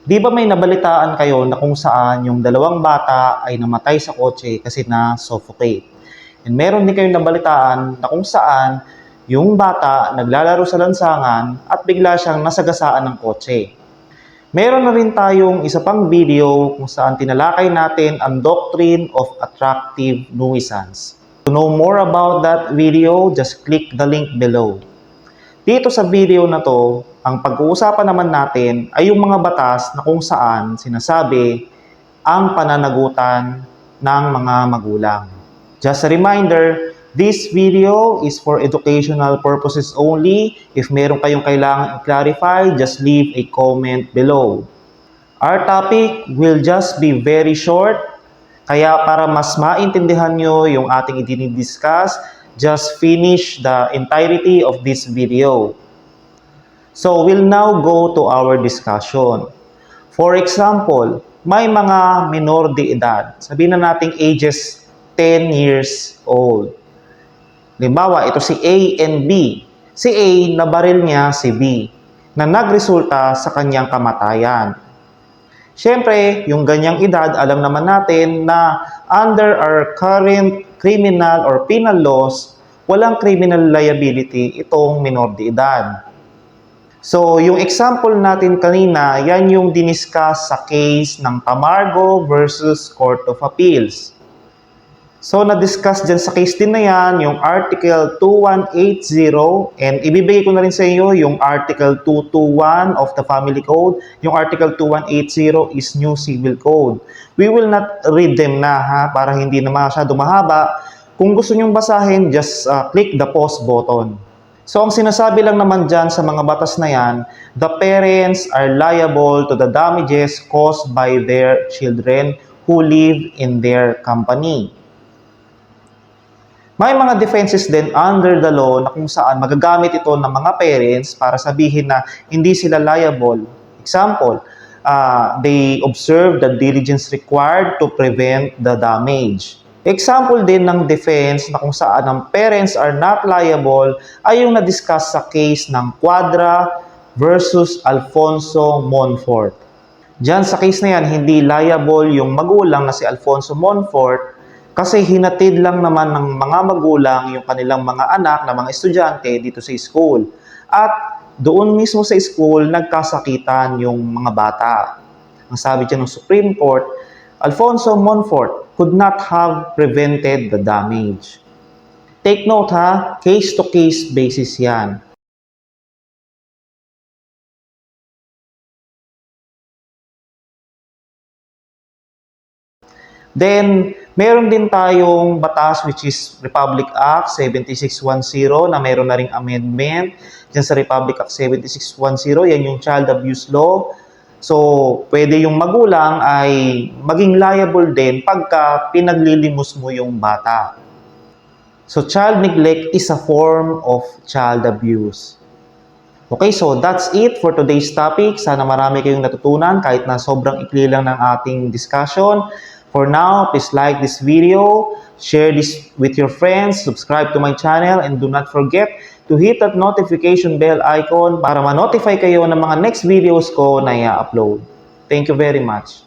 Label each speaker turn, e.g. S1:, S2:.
S1: Di ba may nabalitaan kayo na kung saan yung dalawang bata ay namatay sa kotse kasi na-suffocate? And meron din kayong nabalitaan na kung saan yung bata naglalaro sa lansangan at bigla siyang nasagasaan ng kotse. Meron na rin tayong isa pang video kung saan tinalakay natin ang doctrine of attractive nuisance. To know more about that video, just click the link below. Dito sa video na to, ang pag-uusapan naman natin ay yung mga batas na kung saan sinasabi ang pananagutan ng mga magulang. Just a reminder, this video is for educational purposes only. If meron kayong kailangan i-clarify, just leave a comment below. Our topic will just be very short, kaya para mas maintindihan nyo yung ating i-discuss, just finish the entirety of this video. So, we'll now go to our discussion. For example, may mga minor de edad. Sabihin na nating ages 10 years old. Halimbawa, ito si A and B. Si A, nabaril niya si B, na nagresulta sa kanyang kamatayan. Siyempre, yung ganyang edad, alam naman natin na under our current criminal or penal laws, walang criminal liability itong minor de edad. So, yung example natin kanina, yan yung diniscuss sa case ng Tamargo versus Court of Appeals. So, na-discuss dyan sa case din na yan, yung Article 2180, and ibibigay ko na rin sa inyo yung Article 221 of the Family Code. Yung Article 2180 is New Civil Code. We will not read them na, para hindi na masyado mahaba. Kung gusto nyong basahin, just click the pause button. So, ang sinasabi lang naman dyan sa mga batas na yan, the parents are liable to the damages caused by their children who live in their company. May mga defenses din under the law na kung saan magagamit ito ng mga parents para sabihin na hindi sila liable. Example, they observe the diligence required to prevent the damage. Example din ng defense na kung saan ang parents are not liable ay yung na-discuss sa case ng Quadra versus Alfonso Monfort. Diyan sa case na yan, hindi liable yung magulang na si Alfonso Monfort kasi hinatid lang naman ng mga magulang yung kanilang mga anak na mga estudyante dito sa school. At doon mismo sa school, nagkasakitan yung mga bata. Ang sabi dyan ng Supreme Court, Alfonso Monfort could not have prevented the damage. Take note case-to-case basis yan. Then, meron din tayong batas which is Republic Act 7610 na meron na ring amendment. Diyan sa Republic Act 7610, yan yung child abuse law. So, pwede yung magulang ay maging liable din pagka pinaglilimos mo yung bata. So, child neglect is a form of child abuse. Okay, so that's it for today's topic. Sana marami kayong natutunan kahit na sobrang ikli lang ng ating discussion. For now, please like this video, share this with your friends, subscribe to my channel, and do not forget to hit that notification bell icon para ma-notify kayo ng mga next videos ko na i-upload. Thank you very much.